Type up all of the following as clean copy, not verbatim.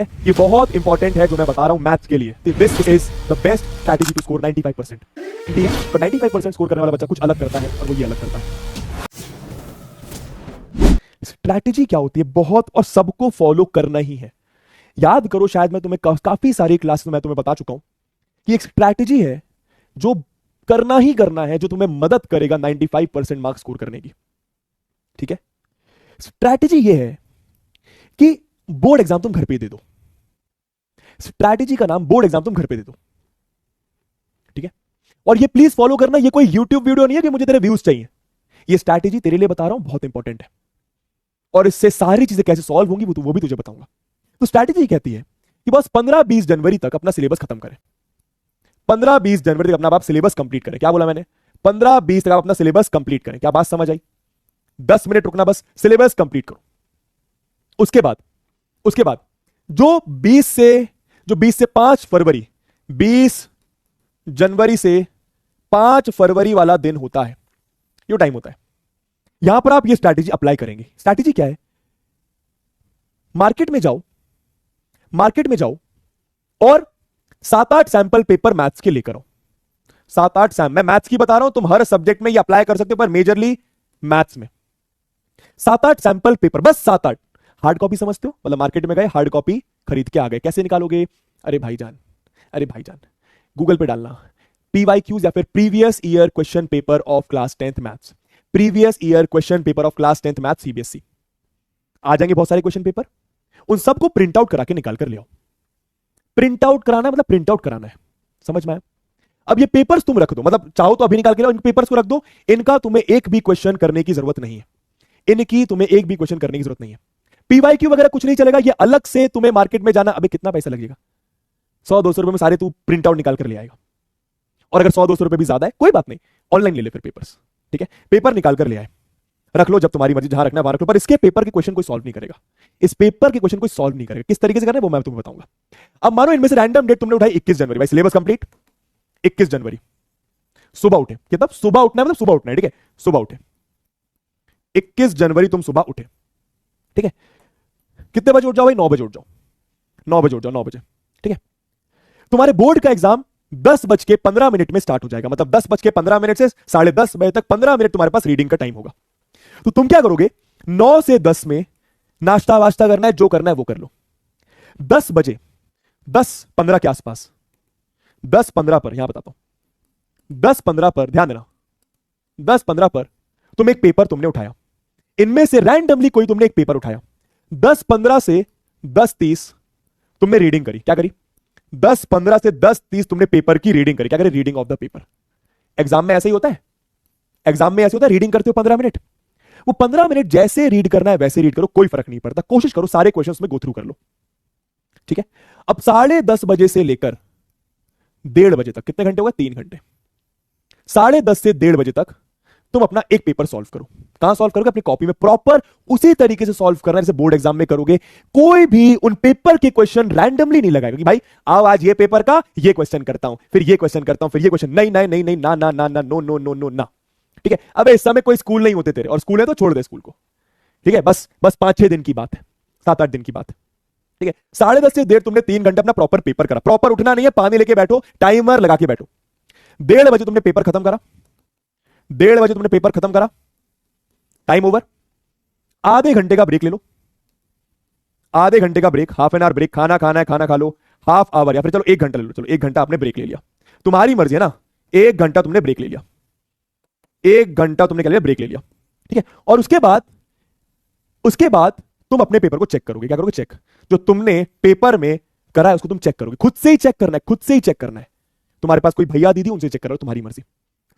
ये बहुत इंपॉर्टेंट है जो मैं बता रहा हूं मैथ्स के लिए। This is the best strategy to score 95%। ठीक है, तो 95% स्कोर करने वाला बच्चा कुछ अलग करता है और वो ये अलग करता है। स्ट्रैटेजी क्या होती है? बहुत, और सबको फॉलो करना ही है। याद करो, शायद मैं तुम्हें काफी सारी क्लास में मैं तुम्हें बता चुका हूं कि एक स्ट्रैटेजी है जो करना ही करना है, जो तुम्हें मदद करेगा 95% मार्क्स स्कोर करने की। ठीक है, स्ट्रैटेजी ये है कि बोर्ड एग्जाम तुम घर पे दे दो। स्ट्रैटेजी का नाम बोर्ड एग्जाम तुम घर पे दे दो। ठीक है, और ये प्लीज फॉलो करना, ये कोई यूट्यूब वीडियो नहीं है कि मुझे तेरे व्यूज चाहिए। ये स्ट्रैटेजी तेरे लिए बता रहा हूं, बहुत इंपॉर्टेंट है, और इससे सारी चीजें कैसे सॉल्व होंगी वो भी तुझे बताऊंगा। तो स्ट्रैटेजी कहती है कि बस 15-20 जनवरी तक अपना सिलेबस खत्म करें। 15-20 जनवरी तक अपना आप सिलेबस कंप्लीट करें। क्या बोला मैंने? 15-20 तक आप अपना सिलेबस कंप्लीट करें। क्या बात समझ आई? 10 मिनट रुकना, बस सिलेबस कंप्लीट करो। उसके बाद जो 20 से 5 फरवरी, 20 जनवरी से 5 फरवरी वाला दिन होता है, ये टाइम होता है, यहां पर आप ये स्ट्रैटेजी अप्लाई करेंगे। स्ट्रैटेजी क्या है? मार्केट में जाओ और 7-8 सैंपल पेपर मैथ्स के लेकर आओ। 7-8 सैंपल, मैं मैथ्स की बता रहा हूं, तुम हर सब्जेक्ट में ये अप्लाई कर सकते हो, पर मेजरली मैथ्स में 7-8 सैंपल पेपर, बस 7-8। हार्ड कॉपी समझते हो? मतलब मार्केट में गए, हार्ड कॉपी खरीद के आ गए। कैसे निकालोगे? अरे भाईजान गूगल पे डालना PYQs या फिर previous year question paper of class 10th maths, previous year question paper of class 10th maths CBSE। आ जाएंगे बहुत सारे क्वेश्चन पेपर, उन सबको प्रिंट आउट करा के निकाल कर ले आओ। प्रिंट आउट कराना मतलब प्रिंट आउट कराना है, समझ में आया? अब ये पेपर्स तुम रख दो, मतलब चाहो तो अभी निकाल के लाओ, इन पेपर्स को रख दो। इनका तुम्हें एक भी क्वेश्चन करने की जरूरत नहीं है, PYQ वगैरह कुछ नहीं चलेगा। ये अलग से तुम्हें मार्केट में जाना, अभी कितना पैसा लगेगा? 100-200 रुपए में सारे तू प्रिंट आउट निकाल कर ले आएगा। और अगर 100-200 रुपए भी ज्यादा है, कोई बात नहीं, ऑनलाइन ले ले फिर पेपर्स। ठीक है, पेपर निकाल कर ले आए, रख लो, जब तुम्हारी मर्जी, जहां रखना है वहां रख लो, पर इसके पेपर के क्वेश्चन कोई सॉल्व नहीं करेगा। इस पेपर के क्वेश्चन कोई सॉल्व नहीं करेगा। किस तरीके से करना है वो मैं तुम्हें बताऊंगा। अब मानो इनमें से रैंडम डेट तुमने उठाई 21 जनवरी, भाई सिलेबस कंप्लीट। 21 जनवरी सुबह उठे, मतलब सुबह उठना है, मतलब सुबह उठना है। ठीक है, सुबह उठे, 21 जनवरी तुम सुबह उठे। ठीक है, कितने बजे उठ जाओ भाई? 9 बजे उठ जाओ, 9 बजे उठ जाओ, 9 बजे। ठीक है, तुम्हारे बोर्ड का एग्जाम 10:15 में स्टार्ट हो जाएगा, मतलब 10:15 से 10:30 बजे तक 15 मिनट तुम्हारे पास रीडिंग का टाइम होगा। तो तुम क्या करोगे? 9 से 10 में नाश्ता वाश्ता करना है, जो करना है वो कर लो। 10 बजे, 10:15 के आसपास, 10:15 पर, यहां बताता हूं, 10:15 पर ध्यान देना, 10:15 पर तुम एक पेपर तुमने उठाया, इनमें से रैंडमली कोई तुमने एक पेपर उठाया। 10:15 से 10:30 तुमने रीडिंग करी। क्या करी? 10:15 से 10:30 तुमने पेपर की रीडिंग करी। क्या करी? Reading of the paper. Exam में ऐसे ही होता है, रीडिंग करते हो 15 मिनट, वो 15 मिनट जैसे रीड करना है वैसे रीड करो, कोई फर्क नहीं पड़ता। कोशिश करो सारे क्वेश्चंस में गो थ्रू कर लो। ठीक है, अब 10:30 बजे से लेकर 1:30 बजे तक कितने घंटे हो गए? 3 घंटे। 10:30 से 1:30 बजे तक तुम अपना एक पेपर सॉल्व करो। कहां सॉल्व करोगे? अपनी कॉपी में, प्रॉपर उसी तरीके से सॉल्व करना जैसे बोर्ड एग्जाम में करोगे। कोई भी उन पेपर के क्वेश्चन रैंडमली नहीं लगाएगा कि भाई आओ आज ये पेपर का ये क्वेश्चन करता हूं, फिर ये क्वेश्चन करता हूं, फिर ये क्वेश्चन। नहीं नहीं नहीं नहीं, ना ना ना ना, नो नो नो नो ना। ठीक है, अब इस समय कोई स्कूल नहीं होते तेरे, और स्कूल है तो छोड़ दे स्कूल को। ठीक है, बस 5-6 दिन की बात है, 7-8 दिन की बात है। ठीक है, 10:30 से 1:30 तुमने 3 घंटे अपना प्रॉपर पेपर करा। प्रॉपर उठना नहीं है, पानी लेके बैठो, टाइमर लगा के बैठो। 1:30 बजे तुमने पेपर खत्म करा, 1:30 बजे तुमने पेपर खत्म करा, टाइम ओवर। आधे घंटे का ब्रेक ले लो, आधे घंटे का break, half an hour break. खाना खाना है, खाना खा लो, हाफ आवर, या फिर चलो 1 घंटा ले लो। चलो 1 घंटा आपने ब्रेक ले लिया, तुम्हारी मर्जी है ना। 1 घंटा तुमने ब्रेक ले लिया, 1 घंटा तुमने क्या लिया? ब्रेक ले लिया। ठीक है, और उसके बाद तुम अपने पेपर को चेक करोगे। क्या करोगे? चेक। जो तुमने पेपर में करा है उसको तुम चेक करोगे। खुद से ही चेक करना है, खुद से ही चेक करना है। तुम्हारे पास कोई भैया दीदी, उनसे चेक करो, तुम्हारी मर्जी,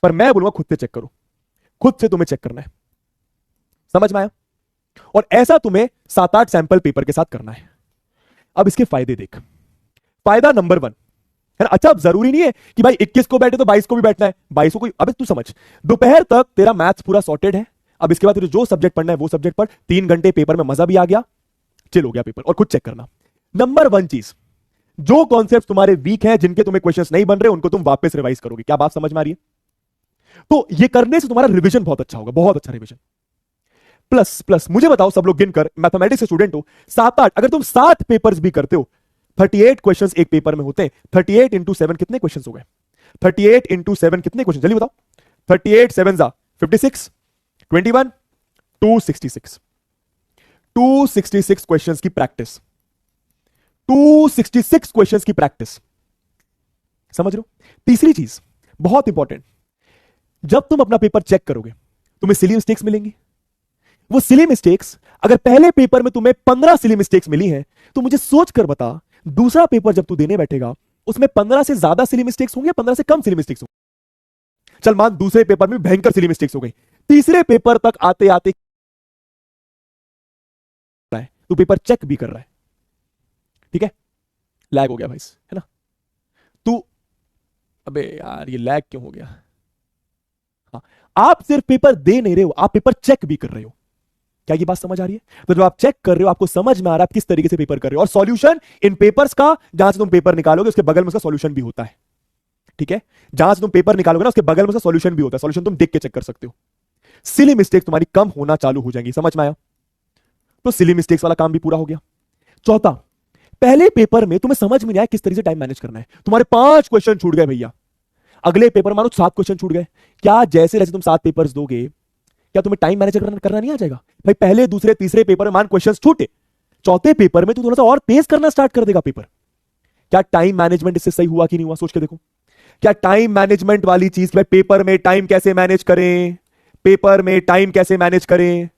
पर मैं बोलूंगा खुद से चेक करो। खुद से तुम्हें चेक करना है, समझ में आया? और ऐसा तुम्हें 7-8 सैंपल पेपर के साथ करना है। अब इसके फायदे देख। फायदा नंबर 1 है ना। अच्छा, अब जरूरी नहीं है कि भाई 21 को बैठे तो 22 को भी बैठना है, 22 को कोई, अबे तू समझ, दोपहर तक तेरा मैथ्स पूरा सॉर्टेड है। अब इसके बाद तुझे जो सब्जेक्ट पढ़ना है वो सब्जेक्ट पढ़। 3 घंटे पेपर में मजा भी आ गया, चिल हो गया पेपर, और खुद चेक करना। नंबर 1 चीज, जो कॉन्सेप्ट तुम्हारे वीक हैं, जिनके तुम्हें क्वेश्चंस नहीं बन रहे, उनको तुम वापस रिवाइज करोगे। क्या बात समझ में आ रही है? तो ये करने से तुम्हारा रिवीजन बहुत अच्छा होगा, बहुत अच्छा रिवीजन। प्लस प्लस मुझे बताओ, सब लोग गिनकर, मैथमेटिक्स के स्टूडेंट हो, 7-8, अगर तुम 7 पेपर्स भी करते हो, 38 क्वेश्चंस एक पेपर में होते हैं। 38 इंटू 7 कितने क्वेश्चंस हो गए? 38 इंटू 7 कितने क्वेश्चन, जल्दी बताओ। 38 7 जा 56, 21, 266। 266 क्वेश्चंस की प्रैक्टिस, 266 क्वेश्चंस की प्रैक्टिस, समझ रहे हो? तीसरी चीज बहुत इंपॉर्टेंट, जब तुम अपना पेपर चेक करोगे तुम्हें सिली मिस्टेक्स मिलेंगी। वो सिली मिस्टेक्स, अगर पहले पेपर में तुम्हें 15 सिली मिस्टेक्स मिली हैं, तो मुझे सोच कर बता, दूसरा पेपर जब तू देने बैठेगा उसमें 15 से ज्यादा सिली मिस्टेक्स होंगे या 15 से कम सिली मिस्टेक्स होंगे? चल मान दूसरे पेपर में भयंकर सिली मिस्टेक्स हो गई, तीसरे पेपर तक आते आते तू पेपर चेक भी कर रहा है, ठीक है, लैग हो गया भाई, है ना? तू, अबे यार ये लैग क्यों हो गया? हाँ, आप सिर्फ पेपर दे नहीं रहे हो, आप पेपर चेक भी कर रहे हो। क्या ये बात समझ आ रही है? तो जब आप चेक कर रहे हो आपको समझ में आ रहा है आप किस तरीके से पेपर कर रहे हो, और सॉल्यूशन इन पेपर्स का, जहां से तुम पेपर निकालोगे उसके बगल में उसका सॉल्यूशन भी होता है, ठीक है? जहां से तुम पेपर निकालोगे ना उसके बगल में उसका सॉल्यूशन भी होता है, सॉल्यूशन तुम देख के चेक कर सकते हो। सिली मिस्टेक तुम्हारी कम होना चालू हो जाएंगी, समझ में आया? तो सिली मिस्टेक्स वाला काम भी पूरा हो गया। चौथा, पहले पेपर में तुम्हें समझ में नहीं आया किस तरीके से टाइम मैनेज करना है, तुम्हारे 5 क्वेश्चन छूट गए भैया, अगले पेपर मानो 7 क्वेश्चन छूट गए। क्या जैसे जैसे तुम 7 पेपर्स दोगे, क्या तुम्हें टाइम मैनेज करना नहीं आ जाएगा? भाई पहले दूसरे तीसरे पेपर में मान क्वेश्चंस छूटे, चौथे पेपर में तू थोड़ा सा और तेज करना स्टार्ट कर देगा पेपर। क्या टाइम मैनेजमेंट इससे सही हुआ कि नहीं हुआ? सोच के देखो। क्या टाइम मैनेजमेंट वाली चीज, भाई पेपर में टाइम कैसे मैनेज करें, पेपर में टाइम कैसे मैनेज करें,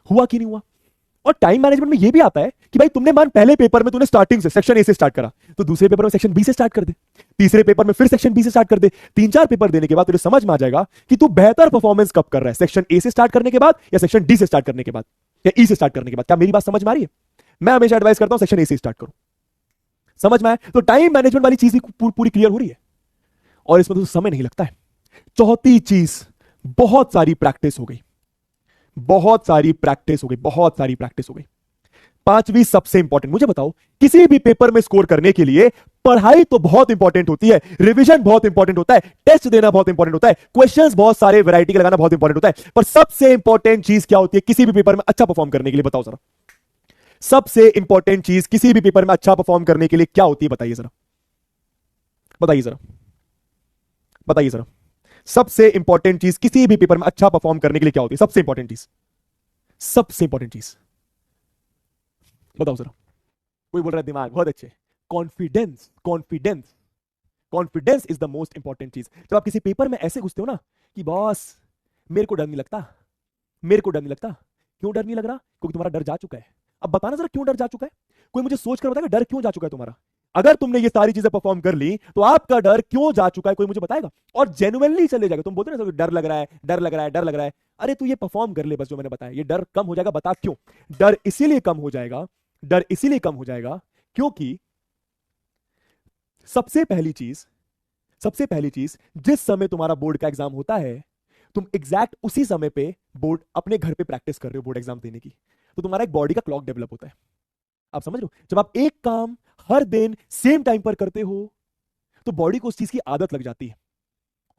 हुआ कि नहीं हुआ? और टाइम मैनेजमेंट में यह भी आता है कि भाई तुमने मान पहले पेपर में तूने स्टार्टिंग से सेक्शन ए से स्टार्ट करा, तो दूसरे पेपर में सेक्शन बी से स्टार्ट कर दे, तीसरे पेपर में फिर सेक्शन बी से स्टार्ट कर दे। 3-4 पेपर देने के बाद तुझे समझ में आ जाएगा कि तू बेहतर परफॉर्मेंस कब कर रहा है, सेक्शन ए से स्टार्ट करने के बाद या सेक्शन डी से स्टार्ट करने के बाद या ई से स्टार्ट करने के बाद। क्या मेरी बात समझ में आ रही है? मैं हमेशा एडवाइस करता हूं सेक्शन ए से स्टार्ट करो, समझ में आया? तो टाइम मैनेजमेंट वाली चीज पूरी क्लियर हो रही है, और इसमें तो समय नहीं लगता है। चौथी चीज, बहुत सारी प्रैक्टिस हो गई, बहुत सारी प्रैक्टिस हो गई, बहुत सारी प्रैक्टिस हो गई। पांचवी सबसे इंपॉर्टेंट, मुझे बताओ, किसी भी पेपर में स्कोर करने के लिए पढ़ाई तो बहुत इंपॉर्टेंट होती है, रिवीजन बहुत इंपॉर्टेंट होता है, टेस्ट देना बहुत इंपॉर्टेंट होता है, क्वेश्चंस बहुत सारे वैरायटी के लगाना बहुत इंपॉर्टेंट होता है, पर सबसे इंपॉर्टेंट चीज क्या होती है किसी भी पेपर में अच्छा परफॉर्म करने के लिए? बताओ जरा, सबसे इंपॉर्टेंट चीज किसी भी पेपर में अच्छा परफॉर्म करने के लिए क्या होती है? बताइए जरा, बताइए जरा, बताइए जरा, सबसे इंपॉर्टेंट चीज किसी भी पेपर में अच्छा परफॉर्म करने के लिए क्या होती है? सबसे इंपॉर्टेंट चीज, सबसे इंपॉर्टेंट चीज बताओ जरा। कोई बोल रहा है दिमाग, बहुत अच्छे। Confidence, confidence, confidence is the most important चीज। जब आप किसी पेपर में ऐसे घुसते हो ना कि बॉस मेरे को डर नहीं लगता, मेरे को डर नहीं लगता, क्यों डर नहीं लग रहा? क्योंकि तुम्हारा डर जा चुका है। अब बताना जरा क्यों डर जा चुका है, कोई मुझे सोच कर बताएगा डर क्यों जा चुका है तुम्हारा? अगर तुमने ये सारी चीजें परफॉर्म कर ली तो आपका डर क्यों जा चुका है कोई मुझे बताएगा? और जेन्युइनली चले जाएगा। तुम बोलते ना डर लग रहा है, डर लग रहा है, डर लग रहा है, अरे तू ये परफॉर्म कर ले बस, जो मैंने बताया, ये डर कम हो जाएगा। बता क्यों डर इसीलिए कम हो जाएगा, डर इसीलिए कम हो जाएगा क्योंकि सबसे पहली चीज, सबसे पहली चीज, जिस समय तुम्हारा बोर्ड का एग्जाम होता है तुम एग्जैक्ट उसी समय पे बोर्ड अपने घर पे प्रैक्टिस कर रहे हो बोर्ड एग्जाम देने की, तो तुम्हारा एक बॉडी का क्लॉक डेवलप होता है। आप समझ रहे हो? जब आप एक काम हर दिन सेम टाइम पर करते हो तो बॉडी को उस चीज की आदत लग जाती है,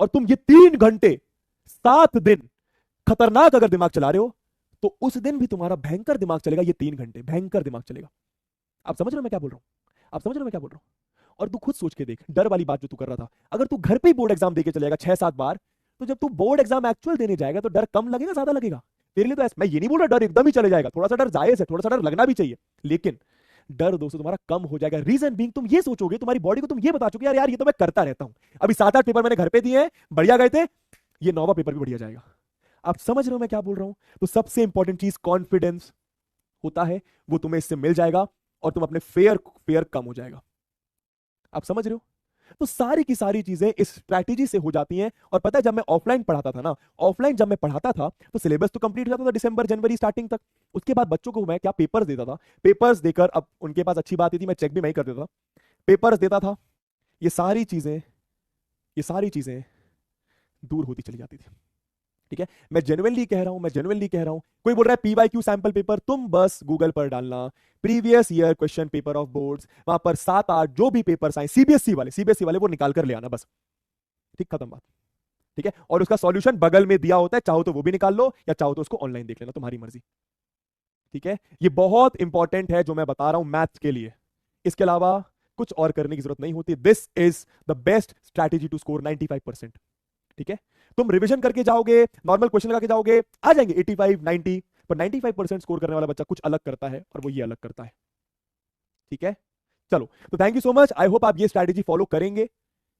और तुम ये 3 घंटे 7 दिन खतरनाक अगर दिमाग चला रहे हो तो उस दिन भी तुम्हारा भयंकर दिमाग चलेगा, ये 3 घंटे भयंकर दिमाग चलेगा। आप समझ रहे हो मैं क्या बोल रहा हूं? आप समझ रहे हो मैं क्या बोल रहा हूं? और तू खुद सोच के देख, डर वाली बात जो तू कर रहा था, अगर तू घर पे ही बोर्ड एग्जाम देके चलेगा 6-7 बार, तो जब तू बोर्ड एग्जाम एक्चुअल देने जाएगा तो डर कम लगेगा ज्यादा लगेगा तेरे लिए? तो मैं ये नहीं बोल रहा डर एकदम ही चले जाएगा, थोड़ा सा डर जायज है, थोड़ा सा डर लगना भी चाहिए, लेकिन डर दोस्तों तुम्हारा कम हो जाएगा। रीजन बीइंग, तुम ये सोचोगे, तुम्हारी बॉडी को तुम ये बता चुके यार यार ये तो मैं करता रहता हूं, अभी 7-8 पेपर मैंने घर पे दिए हैं, बढ़िया गए थे, ये 9वां पेपर भी बढ़िया जाएगा। आप समझ रहे हो मैं क्या बोल रहा हूं? तो सबसे इंपॉर्टेंट चीज कॉन्फिडेंस होता है, वो तुम्हें इससे मिल जाएगा और तुम अपने फेयर कम हो जाएगा। आप समझ रहे हो? तो सारी की सारी चीजें इस स्ट्रैटेजी से हो जाती हैं। और पता है जब मैं ऑफलाइन पढ़ाता था ना, ऑफलाइन जब मैं पढ़ाता था तो सिलेबस तो कंप्लीट हो जाता था दिसंबर जनवरी स्टार्टिंग तक, उसके बाद बच्चों को मैं क्या पेपर्स देता था, पेपर्स देकर, अब उनके पास अच्छी बात ये थी मैं चेक भी मैं ही कर देता था, पेपर्स देता था, ये सारी चीजें दूर होती चली जाती थी। ठीक है, मैं जेन्युइनली कह रहा हूं, मैं जेन्युइनली कह रहा हूं। कोई बोल रहा है पीवाईक्यू सैंपल पेपर, तुम बस गूगल पर डालना previous year question paper of boards, वहां पर 7-8 जो भी पेपर्स आए सीबीएसई वाले वो निकाल कर ले आना बस, ठीक, खत्म बात। ठीक है, और उसका सॉल्यूशन बगल में दिया होता है, चाहो तो वो भी निकाल लो या चाहो तो उसको ऑनलाइन देख लेना, तुम्हारी मर्जी। ठीक है, ये बहुत इंपॉर्टेंट है जो मैं बता रहा हूं मैथ्स के लिए, इसके अलावा कुछ और करने की जरूरत नहीं होती। This is the best strategy to score 95%। ठीक है, तुम रिवीजन करके जाओगे, नॉर्मल क्वेश्चन लगा के जाओगे, आ जाएंगे 85 90, पर 95% स्कोर करने वाला बच्चा कुछ अलग करता है, और वो ये अलग करता है। ठीक है, चलो, तो thank you so much, I hope आप ये स्ट्रैटेजी फॉलो करेंगे,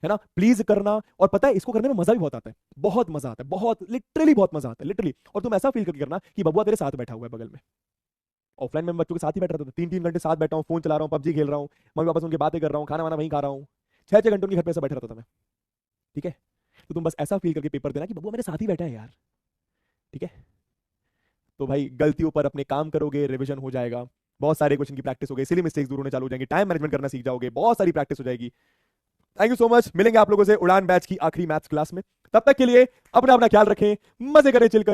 है ना, प्लीज करना। और पता है इसको करने में मजा भी बहुत आता है, बहुत मजा आता है, बहुत लिटरली बहुत मजा आता है, लिटरली। और तुम ऐसा फील करके करना कि बबुआ तेरे साथ बैठा हुआ है बगल में। ऑफलाइन में बच्चों के साथ ही बैठ रहा था, 3-3 घंटे साथ बैठा हूँ, फोन चला रहा हूँ, पबजी खेल रहा हूँ, मम्मी पापा से उनकी बातें कर रहा हूँ, खाना वाना वहीं खा रहा हूँ, 6-6 घंटे उनके घर पे ऐसा बैठा रहता था मैं। ठीक है, तो तुम बस ऐसा फील करके पेपर देना कि बबुआ मेरे साथ ही बैठा है यार। ठीक है, तो भाई गलतियों पर अपने काम करोगे, रिवीजन हो जाएगा, बहुत सारे क्वेश्चन की प्रैक्टिस हो गई, इसीलिए मिस्टेक्स दूर होने चालू हो जाएंगे, टाइम मैनेजमेंट करना सीख जाओगे, बहुत सारी प्रैक्टिस हो जाएगी। थैंक यू सो मच, मिलेंगे आप लोगों से उड़ान बैच की आखिरी मैथ्स क्लास में, तब तक के लिए अपना अपना ख्याल रखें, मजे करें, चिल करें।